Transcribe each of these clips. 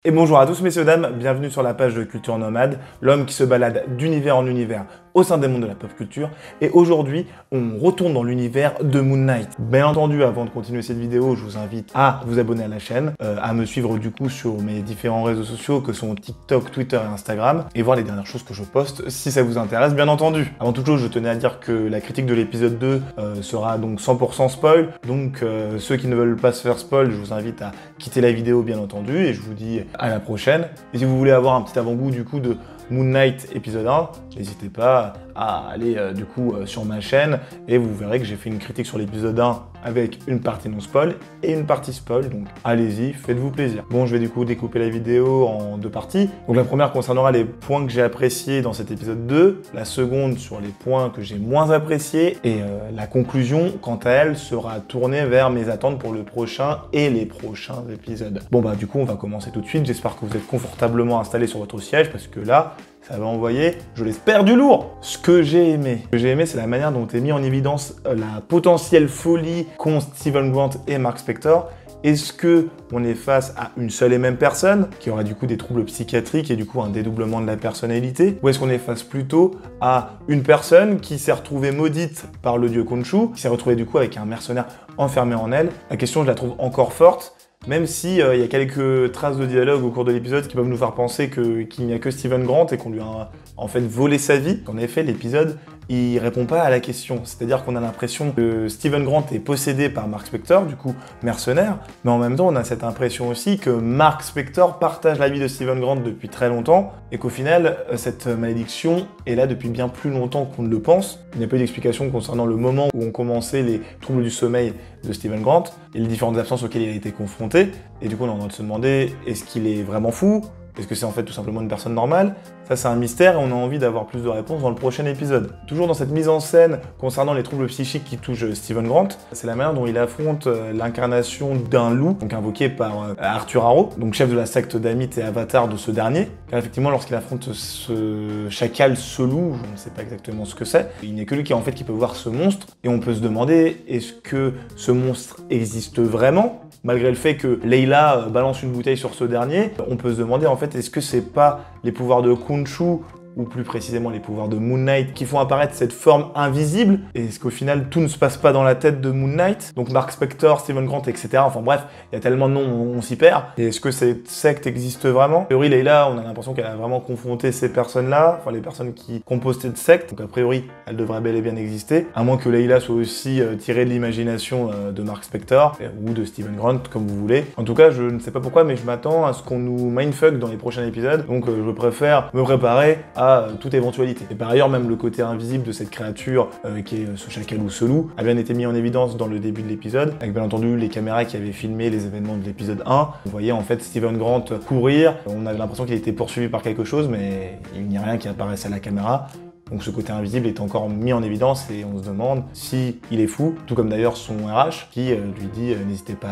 Et bonjour à tous messieurs dames, bienvenue sur la page de Culture Nomade, l'homme qui se balade d'univers en univers au sein des mondes de la pop culture. Et aujourd'hui, on retourne dans l'univers de Moon Knight. Bien entendu, avant de continuer cette vidéo, je vous invite à vous abonner à la chaîne, à me suivre du coup sur mes différents réseaux sociaux que sont TikTok, Twitter et Instagram, et voir les dernières choses que je poste si ça vous intéresse, bien entendu. Avant toute chose, je tenais à dire que la critique de l'épisode 2 sera donc 100% spoil, donc ceux qui ne veulent pas se faire spoil, je vous invite à quitter la vidéo bien entendu, et je vous dis à la prochaine. Et si vous voulez avoir un petit avant-goût du coup de Moon Knight épisode 1, n'hésitez pas à aller du coup sur ma chaîne et vous verrez que j'ai fait une critique sur l'épisode 1 avec une partie non spoil et une partie spoil, donc allez-y, faites-vous plaisir. Bon, je vais du coup découper la vidéo en deux parties. Donc la première concernera les points que j'ai appréciés dans cet épisode 2, la seconde sur les points que j'ai moins appréciés et la conclusion, quant à elle, sera tournée vers mes attentes pour le prochain et les prochains épisodes. Bon bah du coup, on va commencer tout de suite. J'espère que vous êtes confortablement installés sur votre siège parce que là, ça va envoyer, je l'espère, du lourd. Ce que j'ai aimé, c'est la manière dont est mis en évidence la potentielle folie qu'ont Steven Grant et Mark Spector. Est-ce que on est face à une seule et même personne qui aura du coup des troubles psychiatriques et du coup un dédoublement de la personnalité, ou est-ce qu'on est face plutôt à une personne qui s'est retrouvée maudite par le dieu Khonshu, qui s'est retrouvée du coup avec un mercenaire enfermé en elle? La question, je la trouve encore forte. Même si y a quelques traces de dialogue au cours de l'épisode qui peuvent nous faire penser qu'il n'y a que Steven Grant et qu'on lui a en fait volé sa vie. En effet, l'épisode, il répond pas à la question. C'est-à-dire qu'on a l'impression que Steven Grant est possédé par Mark Spector, du coup mercenaire, mais en même temps, on a cette impression aussi que Mark Spector partage la vie de Steven Grant depuis très longtemps et qu'au final, cette malédiction est là depuis bien plus longtemps qu'on ne le pense. Il n'y a pas eu d'explication concernant le moment où ont commencé les troubles du sommeil de Steven Grant et les différentes absences auxquelles il a été confronté. Et du coup, on est en train de se demander, est-ce qu'il est vraiment fou ? Est-ce que c'est en fait tout simplement une personne normale? Ça, c'est un mystère et on a envie d'avoir plus de réponses dans le prochain épisode. Toujours dans cette mise en scène concernant les troubles psychiques qui touchent Steven Grant, c'est la manière dont il affronte l'incarnation d'un loup, donc invoqué par Arthur Harrow, donc chef de la secte d'Amit et avatar de ce dernier. Car effectivement, lorsqu'il affronte ce chacal, ce loup, je ne sais pas exactement ce que c'est, il n'est que lui qui peut voir ce monstre. Et on peut se demander, est-ce que ce monstre existe vraiment? Malgré le fait que Layla balance une bouteille sur ce dernier, on peut se demander en fait, est-ce que c'est pas les pouvoirs de Khonshu, ou plus précisément les pouvoirs de Moon Knight, qui font apparaître cette forme invisible? Et est-ce qu'au final, tout ne se passe pas dans la tête de Moon Knight? Donc Mark Spector, Steven Grant, etc. Enfin bref, il y a tellement de noms, on s'y perd. Et est-ce que cette secte existe vraiment? A priori, Layla, on a l'impression qu'elle a vraiment confronté ces personnes-là, enfin les personnes qui composent cette secte. Donc a priori, elle devrait bel et bien exister. À moins que Layla soit aussi tirée de l'imagination de Mark Spector, ou de Steven Grant, comme vous voulez. En tout cas, je ne sais pas pourquoi, mais je m'attends à ce qu'on nous mindfuck dans les prochains épisodes. Donc je préfère me préparer à toute éventualité. Et par ailleurs, même le côté invisible de cette créature qui est ce chacal ou ce loup a bien été mis en évidence dans le début de l'épisode, avec bien entendu les caméras qui avaient filmé les événements de l'épisode 1. Vous voyez en fait Steven Grant courir, on avait l'impression qu'il était poursuivi par quelque chose, mais il n'y a rien qui apparaissait à la caméra. Donc ce côté invisible est encore mis en évidence et on se demande si il est fou, tout comme d'ailleurs son RH qui lui dit n'hésitez pas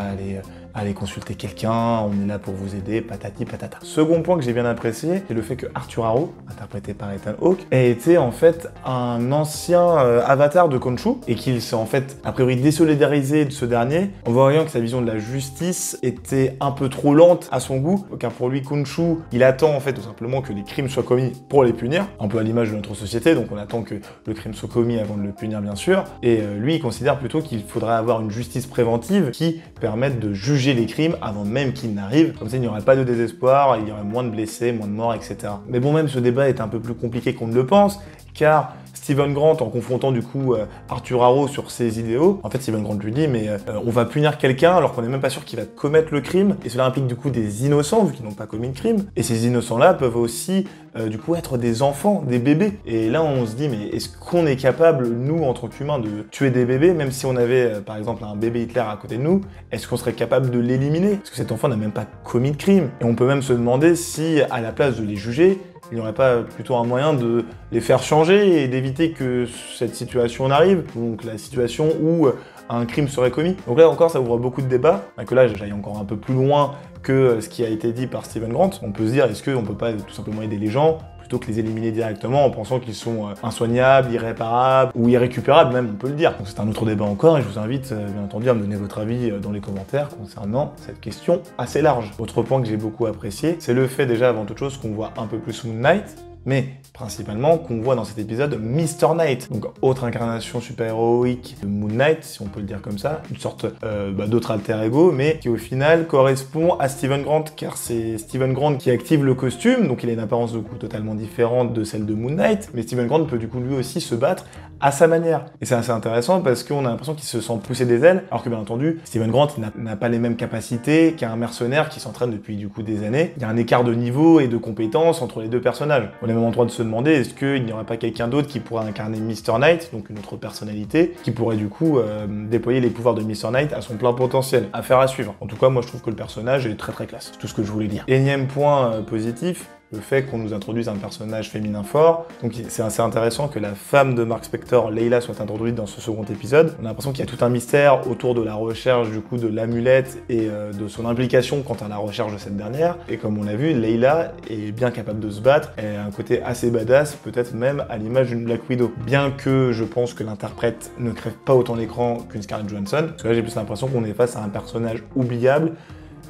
à aller consulter quelqu'un, on est là pour vous aider, patati patata. Second point que j'ai bien apprécié, c'est le fait que Arthur Harrow, interprété par Ethan Hawke, ait été en fait un ancien avatar de Khonshu et qu'il s'est en fait a priori désolidarisé de ce dernier en voyant que sa vision de la justice était un peu trop lente à son goût, car pour lui Khonshu, il attend en fait tout simplement que les crimes soient commis pour les punir, un peu à l'image de notre société, donc on attend que le crime soit commis avant de le punir bien sûr, et lui il considère plutôt qu'il faudrait avoir une justice préventive qui permette de juger les crimes avant même qu'ils n'arrivent, comme ça il n'y aurait pas de désespoir, il y aurait moins de blessés, moins de morts, etc. Mais bon, même ce débat est un peu plus compliqué qu'on ne le pense, car Steven Grant, en confrontant du coup Arthur Harrow sur ses idéaux, en fait Steven Grant lui dit mais on va punir quelqu'un alors qu'on n'est même pas sûr qu'il va commettre le crime, et cela implique du coup des innocents vu qu'ils n'ont pas commis de crime, et ces innocents-là peuvent aussi du coup être des enfants, des bébés, et là on se dit mais est-ce qu'on est capable, nous en tant qu'humains, de tuer des bébés, même si on avait par exemple un bébé Hitler à côté de nous, est-ce qu'on serait capable de l'éliminer? Parce que cet enfant n'a même pas commis de crime, et on peut même se demander si à la place de les juger, il n'y aurait pas plutôt un moyen de les faire changer et d'éviter que cette situation arrive, donc la situation où un crime serait commis. Donc là encore, ça ouvre beaucoup de débats, que là j'aille encore un peu plus loin que ce qui a été dit par Steven Grant. On peut se dire, est-ce qu'on peut pas tout simplement aider les gens plutôt que les éliminer directement en pensant qu'ils sont insoignables, irréparables ou irrécupérables même, on peut le dire. Donc c'est un autre débat encore et je vous invite bien entendu à me donner votre avis dans les commentaires concernant cette question assez large. Autre point que j'ai beaucoup apprécié, c'est le fait déjà avant toute chose qu'on voit un peu plus Moon Knight, mais principalement qu'on voit dans cet épisode Mr. Knight, donc autre incarnation super-héroïque de Moon Knight, si on peut le dire comme ça, une sorte d'autre alter ego, mais qui au final correspond à Steven Grant, car c'est Steven Grant qui active le costume, donc il a une apparence de coup totalement différente de celle de Moon Knight, mais Steven Grant peut du coup lui aussi se battre à sa manière. Et c'est assez intéressant parce qu'on a l'impression qu'il se sent pousser des ailes, alors que bien entendu, Steven Grant n'a pas les mêmes capacités qu'un mercenaire qui s'entraîne depuis du coup des années. Il y a un écart de niveau et de compétences entre les deux personnages. On est même en droit de se demander est-ce qu'il n'y aurait pas quelqu'un d'autre qui pourrait incarner Mr. Knight, donc une autre personnalité, qui pourrait du coup déployer les pouvoirs de Mr. Knight à son plein potentiel. Affaire à suivre. En tout cas, moi je trouve que le personnage est très classe. C'est tout ce que je voulais dire. Énième point positif, le fait qu'on nous introduise un personnage féminin fort. Donc c'est assez intéressant que la femme de Mark Spector, Layla, soit introduite dans ce second épisode. On a l'impression qu'il y a tout un mystère autour de la recherche du coup de l'amulette et de son implication quant à la recherche de cette dernière. Et comme on l'a vu, Layla est bien capable de se battre. Elle a un côté assez badass, peut-être même à l'image d'une Black Widow. Bien que je pense que l'interprète ne crève pas autant l'écran qu'une Scarlett Johansson. Parce que là j'ai plus l'impression qu'on est face à un personnage oubliable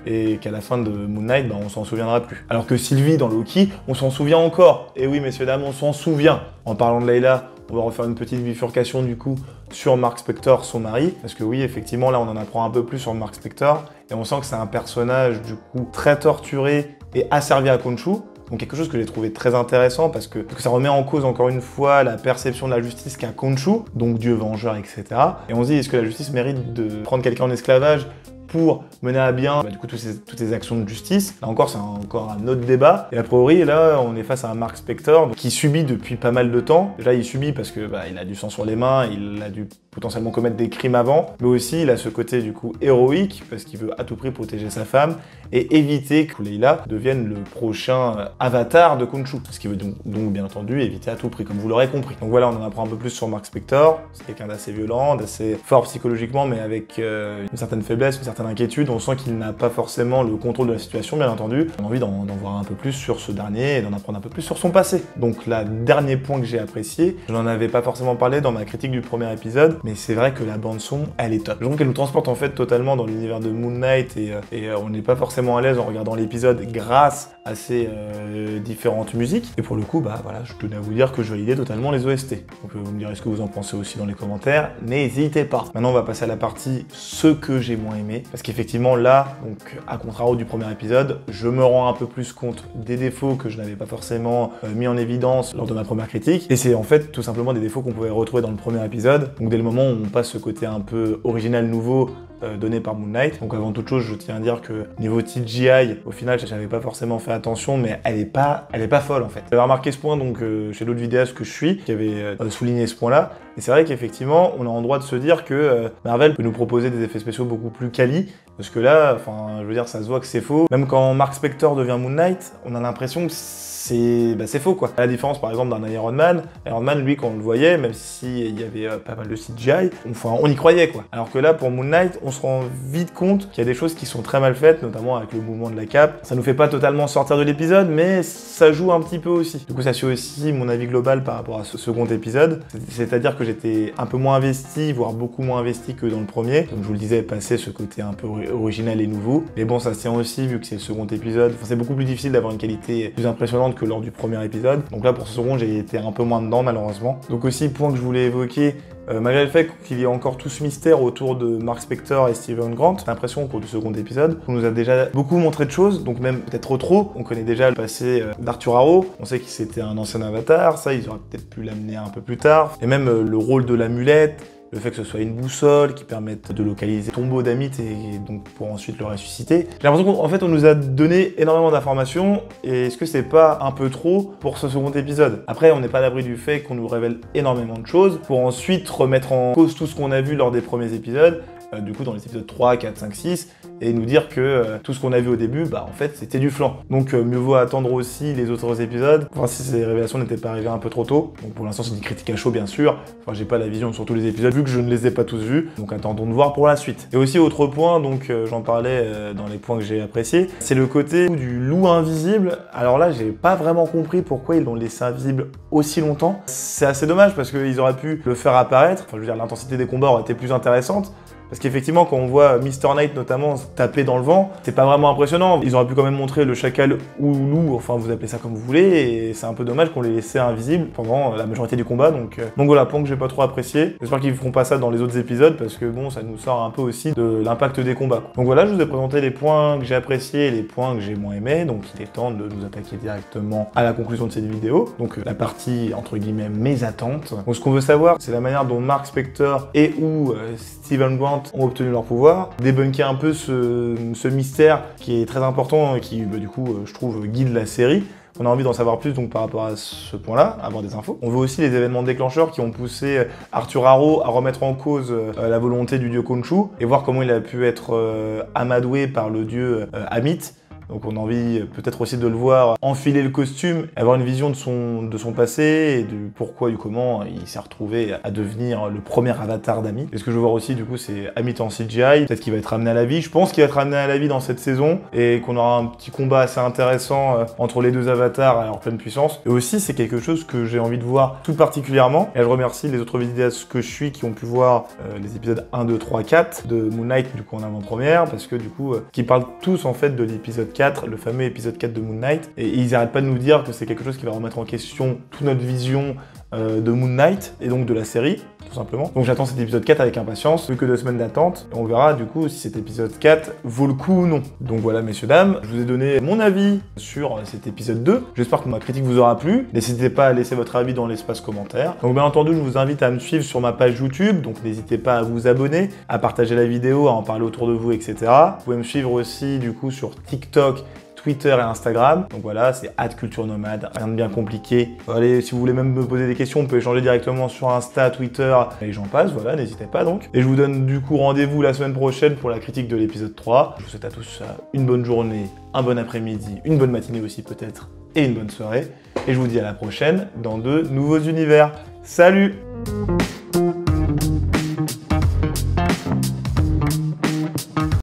et qu'à la fin de Moon Knight, on s'en souviendra plus. Alors que Sylvie dans Loki, on s'en souvient encore. Et oui, messieurs, dames, on s'en souvient. En parlant de Layla, on va refaire une petite bifurcation du coup sur Mark Spector, son mari. Parce que oui, effectivement, là, on en apprend un peu plus sur Mark Spector. Et on sent que c'est un personnage du coup très torturé et asservi à Khonshu. Donc quelque chose que j'ai trouvé très intéressant parce que ça remet en cause encore une fois la perception de la justice qu'a Khonshu, donc Dieu vengeur, etc. Et on se dit, est-ce que la justice mérite de prendre quelqu'un en esclavage pour mener à bien du coup toutes ces actions de justice? Là encore, c'est encore un autre débat. Et a priori, là, on est face à un Mark Spector qui subit depuis pas mal de temps. Déjà, il subit parce que il a du sang sur les mains, il a dû potentiellement commettre des crimes avant, mais aussi il a ce côté du coup héroïque parce qu'il veut à tout prix protéger sa femme et éviter que Layla devienne le prochain avatar de Khonshu. Ce qui veut donc bien entendu éviter à tout prix, comme vous l'aurez compris. Donc voilà, on en apprend un peu plus sur Mark Spector. C'est quelqu'un d'assez violent, d'assez fort psychologiquement, mais avec une certaine faiblesse, une certaine inquiétude. On sent qu'il n'a pas forcément le contrôle de la situation, bien entendu. On a envie d'en voir un peu plus sur ce dernier et d'en apprendre un peu plus sur son passé. Donc là, dernier point que j'ai apprécié, je n'en avais pas forcément parlé dans ma critique du premier épisode, mais c'est vrai que la bande son, elle est top. Je trouve qu'elle nous transporte en fait totalement dans l'univers de Moon Knight et on n'est pas forcément à l'aise en regardant l'épisode grâce à ces différentes musiques. Et pour le coup, voilà, je tenais à vous dire que je validais totalement les OST. Donc vous me direz ce que vous en pensez aussi dans les commentaires, n'hésitez pas. Maintenant, on va passer à la partie ce que j'ai moins aimé, parce qu'effectivement là, donc à contrario du premier épisode, je me rends un peu plus compte des défauts que je n'avais pas forcément mis en évidence lors de ma première critique. Et c'est en fait tout simplement des défauts qu'on pouvait retrouver dans le premier épisode. Donc dès le moment où on passe ce côté un peu original, nouveau, donné par Moon Knight. Donc avant toute chose, je tiens à dire que niveau CGI, au final, j'avais pas forcément fait attention, mais elle est pas folle en fait. J'avais remarqué ce point donc chez l'autre vidéaste que je suis, qui avait souligné ce point-là. Et c'est vrai qu'effectivement, on a en droit de se dire que Marvel peut nous proposer des effets spéciaux beaucoup plus quali, parce que là, je veux dire, ça se voit que c'est faux. Même quand Mark Spector devient Moon Knight, on a l'impression que c'est faux quoi. À la différence par exemple d'un Iron Man, lui quand on le voyait, même s'il y avait pas mal de CGI, on y croyait quoi. Alors que là pour Moon Knight, on se rend vite compte qu'il y a des choses qui sont très mal faites, notamment avec le mouvement de la cape. Ça nous fait pas totalement sortir de l'épisode, mais ça joue un petit peu aussi. Du coup ça suit aussi mon avis global par rapport à ce second épisode. C'est-à-dire que j'étais un peu moins investi, voire beaucoup moins investi que dans le premier. Comme je vous le disais, passer ce côté un peu original et nouveau. Mais bon, ça se tient aussi vu que c'est le second épisode. C'est beaucoup plus difficile d'avoir une qualité plus impressionnante que lors du premier épisode. Donc là pour ce second, j'ai été un peu moins dedans malheureusement. Donc aussi, point que je voulais évoquer, malgré le fait qu'il y ait encore tout ce mystère autour de Mark Spector et Steven Grant, j'ai l'impression au cours du second épisode, on nous a déjà beaucoup montré de choses, donc même peut-être trop. On connaît déjà le passé d'Arthur Harrow, on sait que c'était un ancien avatar, ça ils auraient peut-être pu l'amener un peu plus tard. Et même le rôle de l'amulette, le fait que ce soit une boussole qui permette de localiser le tombeau d'Amit et donc pour ensuite le ressusciter. J'ai l'impression qu'en fait on nous a donné énormément d'informations et est-ce que c'est pas un peu trop pour ce second épisode? Après on n'est pas à l'abri du fait qu'on nous révèle énormément de choses pour ensuite remettre en cause tout ce qu'on a vu lors des premiers épisodes, du coup dans les épisodes 3, 4, 5, 6 et nous dire que tout ce qu'on a vu au début, bah en fait c'était du flan. Donc mieux vaut attendre aussi les autres épisodes, voir si ces révélations n'étaient pas arrivées un peu trop tôt. Donc pour l'instant c'est une critique à chaud bien sûr, enfin j'ai pas la vision sur tous les épisodes vu que je ne les ai pas tous vus, donc attendons de voir pour la suite. Et aussi autre point, donc j'en parlais dans les points que j'ai appréciés, c'est le côté du loup invisible. Alors là j'ai pas vraiment compris pourquoi ils l'ont laissé invisible aussi longtemps. C'est assez dommage parce qu'ils auraient pu le faire apparaître, enfin je veux dire l'intensité des combats aurait été plus intéressante. Parce qu'effectivement, quand on voit Mr. Knight notamment taper dans le vent, c'est pas vraiment impressionnant. Ils auraient pu quand même montrer le chacal ou le loup, enfin vous appelez ça comme vous voulez, et c'est un peu dommage qu'on les laissait invisibles pendant la majorité du combat. Donc voilà, point que j'ai pas trop apprécié. J'espère qu'ils feront pas ça dans les autres épisodes parce que bon, ça nous sort un peu aussi de l'impact des combats, quoi. Donc voilà, je vous ai présenté les points que j'ai appréciés et les points que j'ai moins aimés. Donc il est temps de nous attaquer directement à la conclusion de cette vidéo. Donc la partie entre guillemets mes attentes. Donc ce qu'on veut savoir, c'est la manière dont Mark Spector et ou Steven Grant ont obtenu leur pouvoir, débunker un peu ce mystère qui est très important et qui, du coup, je trouve, guide la série. On a envie d'en savoir plus donc par rapport à ce point-là, avoir des infos. On veut aussi les événements déclencheurs qui ont poussé Arthur Harrow à remettre en cause la volonté du dieu Khonshu et voir comment il a pu être amadoué par le dieu Amit. Donc on a envie peut-être aussi de le voir enfiler le costume, avoir une vision de son passé et du pourquoi, du comment il s'est retrouvé à devenir le premier avatar d'Amit. Et ce que je veux voir aussi du coup c'est Amit en CGI, peut-être qu'il va être ramené à la vie. Je pense qu'il va être ramené à la vie dans cette saison et qu'on aura un petit combat assez intéressant entre les deux avatars à leur pleine puissance. Et aussi c'est quelque chose que j'ai envie de voir tout particulièrement. Et je remercie les autres vidéastes que je suis qui ont pu voir les épisodes 1, 2, 3, 4 de Moon Knight du coup en avant-première parce que du coup qui parlent tous en fait de l'épisode 4, le fameux épisode 4 de Moon Knight, et ils arrêtent pas de nous dire que c'est quelque chose qui va remettre en question toute notre vision de Moon Knight, et donc de la série, tout simplement. Donc j'attends cet épisode 4 avec impatience, plus que 2 semaines d'attente, et on verra du coup si cet épisode 4 vaut le coup ou non. Donc voilà messieurs, dames, je vous ai donné mon avis sur cet épisode 2, j'espère que ma critique vous aura plu, n'hésitez pas à laisser votre avis dans l'espace commentaire. Donc bien entendu, je vous invite à me suivre sur ma page YouTube, donc n'hésitez pas à vous abonner, à partager la vidéo, à en parler autour de vous, etc. Vous pouvez me suivre aussi du coup sur TikTok, Twitter et Instagram. Donc voilà, c'est @culturenomade, rien de bien compliqué. Allez, si vous voulez même me poser des questions, on peut échanger directement sur Insta, Twitter et j'en passe, voilà, n'hésitez pas donc. Et je vous donne du coup rendez-vous la semaine prochaine pour la critique de l'épisode 3. Je vous souhaite à tous une bonne journée, un bon après-midi, une bonne matinée aussi peut-être, et une bonne soirée. Et je vous dis à la prochaine dans de nouveaux univers. Salut!